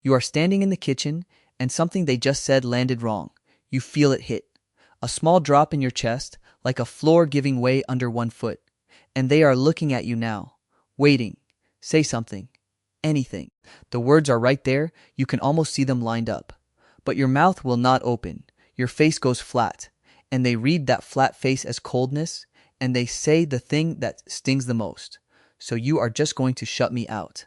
You are standing in the kitchen, and something they just said landed wrong. You feel it hit. A small drop in your chest, like a floor giving way under one foot. And they are looking at you now, waiting. Say something. Anything. The words are right there, you can almost see them lined up. But your mouth will not open. Your face goes flat. And they read that flat face as coldness, and they say the thing that stings the most. So you are just going to shut me out.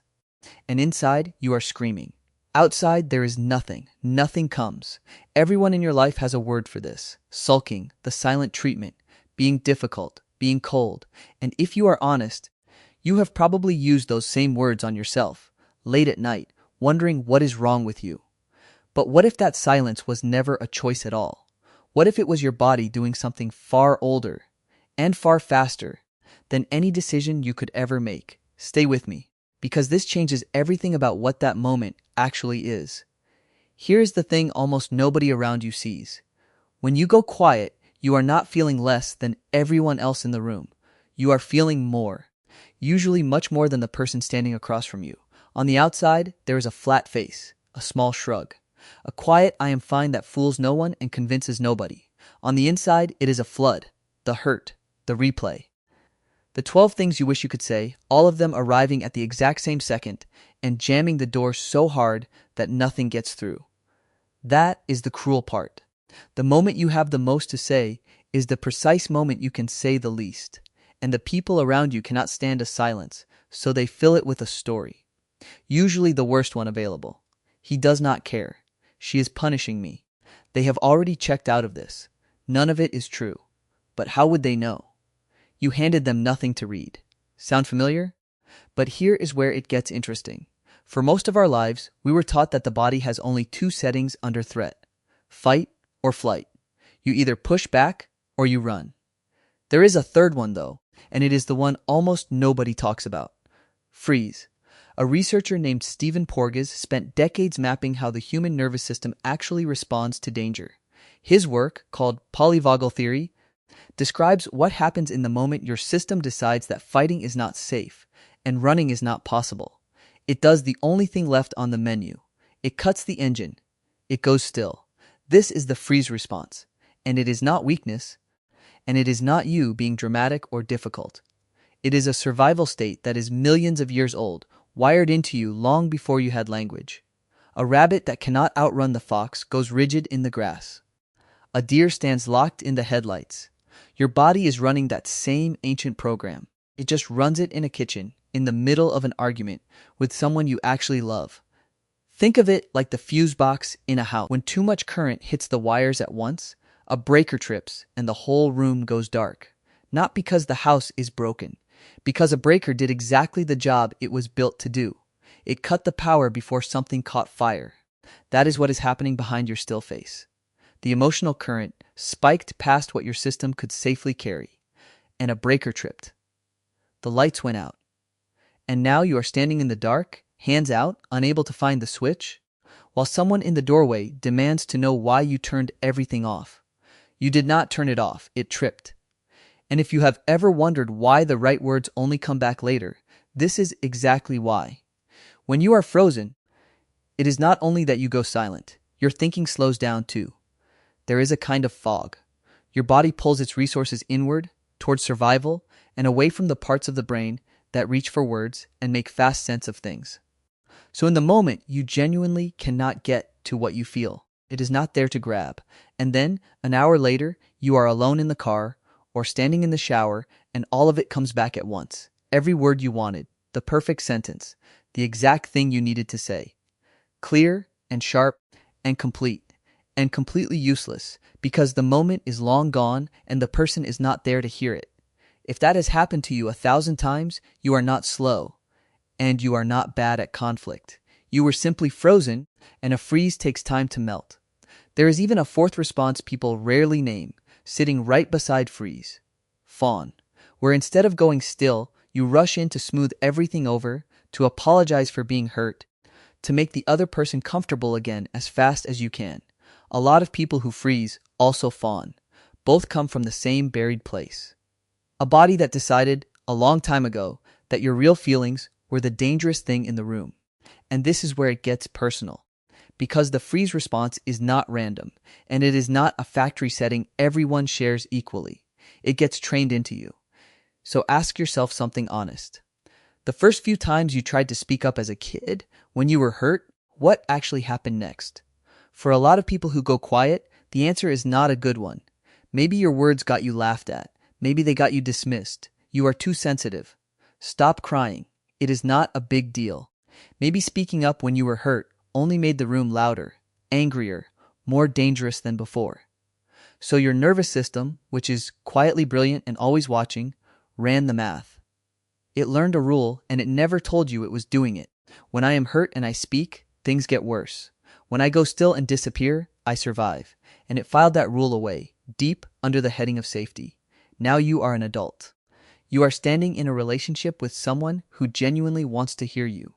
And inside, you are screaming. Outside, there is nothing. Nothing comes. Everyone in your life has a word for this. Sulking, the silent treatment, being difficult, being cold. And if you are honest, you have probably used those same words on yourself, late at night, wondering what is wrong with you. But what if that silence was never a choice at all? What if it was your body doing something far older and far faster than any decision you could ever make? Stay with me, because this changes everything about what that moment actually is. Here's the thing almost nobody around you sees. When you go quiet, you are not feeling less than everyone else in the room. You are feeling more, usually much more than the person standing across from you. On the outside, there is a flat face, a small shrug, a quiet I am fine that fools no one and convinces nobody. On the inside, it is a flood, the hurt, the replay. The 12 things you wish you could say, all of them arriving at the exact same second and jamming the door so hard that nothing gets through. That is the cruel part. The moment you have the most to say is the precise moment you can say the least, and the people around you cannot stand a silence, so they fill it with a story. Usually the worst one available. He does not care. She is punishing me. They have already checked out of this. None of it is true. But how would they know? You handed them nothing to read. Sound familiar? But here is where it gets interesting. For most of our lives, we were taught that the body has only two settings under threat: fight or flight. You either push back or you run. There is a third one though, and it is the one almost nobody talks about: freeze. A researcher named Stephen Porges spent decades mapping how the human nervous system actually responds to danger. His work, called polyvagal theory, describes what happens in the moment your system decides that fighting is not safe and running is not possible. It does the only thing left on the menu. It cuts the engine. It goes still. This is the freeze response, and it is not weakness, and it is not you being dramatic or difficult. It is a survival state that is millions of years old, wired into you long before you had language. A rabbit that cannot outrun the fox goes rigid in the grass. A deer stands locked in the headlights. Your body is running that same ancient program. It just runs it in a kitchen, in the middle of an argument, with someone you actually love. Think of it like the fuse box in a house. When too much current hits the wires at once, a breaker trips and the whole room goes dark. Not because the house is broken, because a breaker did exactly the job it was built to do. It cut the power before something caught fire. That is what is happening behind your still face. The emotional current spiked past what your system could safely carry, and a breaker tripped. The lights went out. And now you are standing in the dark, hands out, unable to find the switch, while someone in the doorway demands to know why you turned everything off. You did not turn it off, it tripped. And if you have ever wondered why the right words only come back later, this is exactly why. When you are frozen, it is not only that you go silent, your thinking slows down too. There is a kind of fog. Your body pulls its resources inward, towards survival, and away from the parts of the brain that reach for words and make fast sense of things. So in the moment, you genuinely cannot get to what you feel. It is not there to grab. And then, an hour later, you are alone in the car or standing in the shower, and all of it comes back at once. Every word you wanted, the perfect sentence, the exact thing you needed to say. Clear and sharp and complete. And completely useless, because the moment is long gone and the person is not there to hear it. If that has happened to you 1,000 times, you are not slow, and you are not bad at conflict. You were simply frozen, and a freeze takes time to melt. There is even a fourth response people rarely name, sitting right beside freeze: fawn, where instead of going still, you rush in to smooth everything over, to apologize for being hurt, to make the other person comfortable again as fast as you can. A lot of people who freeze also fawn. Both come from the same buried place. A body that decided, a long time ago, that your real feelings were the dangerous thing in the room. And this is where it gets personal. Because the freeze response is not random, and it is not a factory setting everyone shares equally. It gets trained into you. So ask yourself something honest. The first few times you tried to speak up as a kid, when you were hurt, what actually happened next? For a lot of people who go quiet, the answer is not a good one. Maybe your words got you laughed at. Maybe they got you dismissed. You are too sensitive. Stop crying. It is not a big deal. Maybe speaking up when you were hurt only made the room louder, angrier, more dangerous than before. So your nervous system, which is quietly brilliant and always watching, ran the math. It learned a rule and it never told you it was doing it. When I am hurt and I speak, things get worse. When I go still and disappear, I survive. And it filed that rule away, deep under the heading of safety. Now you are an adult. You are standing in a relationship with someone who genuinely wants to hear you.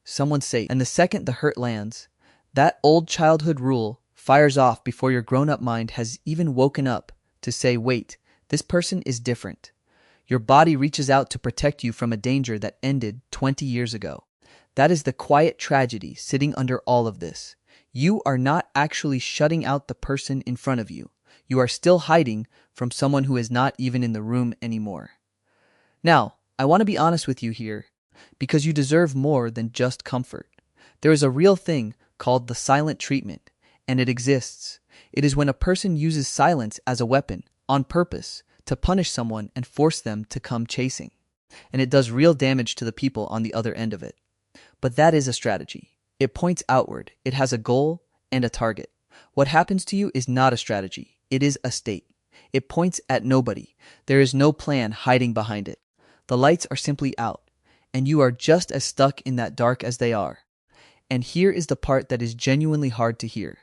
Someone safe. And the second the hurt lands, that old childhood rule fires off before your grown-up mind has even woken up to say, wait, this person is different. Your body reaches out to protect you from a danger that ended 20 years ago. That is the quiet tragedy sitting under all of this. You are not actually shutting out the person in front of you. You are still hiding from someone who is not even in the room anymore. Now, I want to be honest with you here, because you deserve more than just comfort. There is a real thing called the silent treatment, and it exists. It is when a person uses silence as a weapon, on purpose, to punish someone and force them to come chasing. And it does real damage to the people on the other end of it. But that is a strategy. It points outward. It has a goal and a target. What happens to you is not a strategy. It is a state. It points at nobody. There is no plan hiding behind it. The lights are simply out, and you are just as stuck in that dark as they are. And here is the part that is genuinely hard to hear.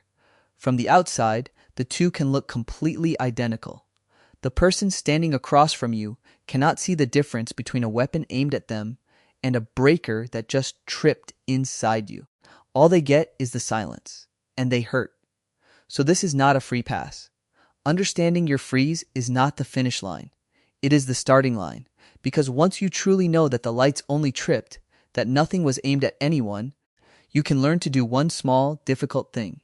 From the outside, the two can look completely identical. The person standing across from you cannot see the difference between a weapon aimed at them and a breaker that just tripped inside you. All they get is the silence, and they hurt. So this is not a free pass. Understanding your freeze is not the finish line. It is the starting line, because once you truly know that the lights only tripped, that nothing was aimed at anyone, you can learn to do one small, difficult thing.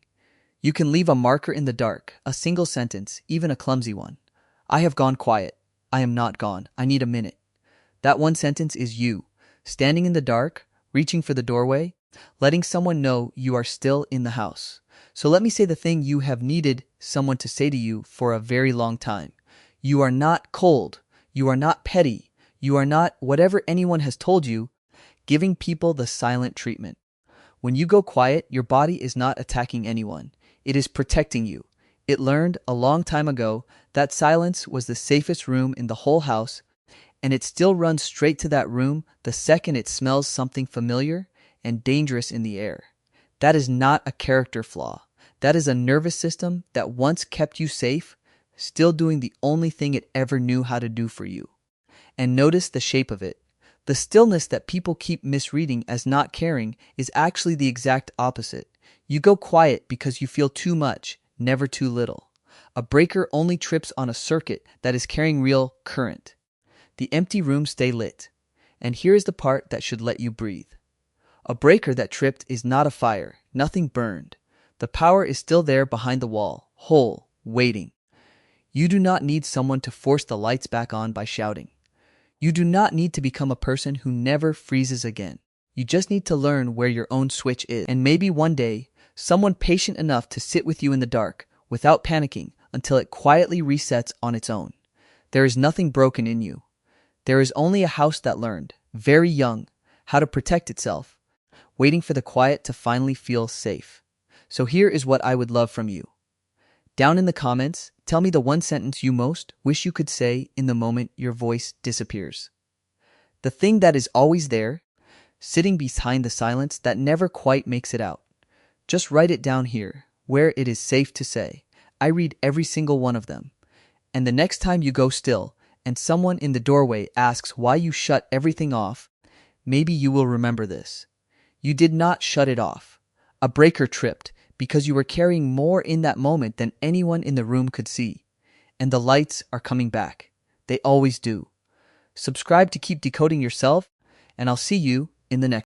You can leave a marker in the dark, a single sentence, even a clumsy one. I have gone quiet. I am not gone. I need a minute. That one sentence is you, standing in the dark, reaching for the doorway, letting someone know you are still in the house. So let me say the thing you have needed someone to say to you for a very long time. You are not cold. You are not petty. You are not whatever anyone has told you, giving people the silent treatment. When you go quiet, your body is not attacking anyone. It is protecting you. It learned a long time ago that silence was the safest room in the whole house, and it still runs straight to that room the second it smells something familiar and dangerous in the air. That is not a character flaw. That is a nervous system that once kept you safe, still doing the only thing it ever knew how to do for you. And notice the shape of it. The stillness that people keep misreading as not caring is actually the exact opposite. You go quiet because you feel too much, never too little. A breaker only trips on a circuit that is carrying real current. The empty rooms stay lit. And here is the part that should let you breathe. A breaker that tripped is not a fire. Nothing burned. The power is still there behind the wall, whole, waiting. You do not need someone to force the lights back on by shouting. You do not need to become a person who never freezes again. You just need to learn where your own switch is. And maybe one day, someone patient enough to sit with you in the dark, without panicking, until it quietly resets on its own. There is nothing broken in you. There is only a house that learned, very young, how to protect itself, waiting for the quiet to finally feel safe. So here is what I would love from you. Down in the comments, tell me the one sentence you most wish you could say in the moment your voice disappears. The thing that is always there, sitting behind the silence that never quite makes it out. Just write it down here, where it is safe to say. I read every single one of them. And the next time you go still, and someone in the doorway asks why you shut everything off, maybe you will remember this. You did not shut it off. A breaker tripped because you were carrying more in that moment than anyone in the room could see. And the lights are coming back. They always do. Subscribe to keep decoding yourself, and I'll see you in the next.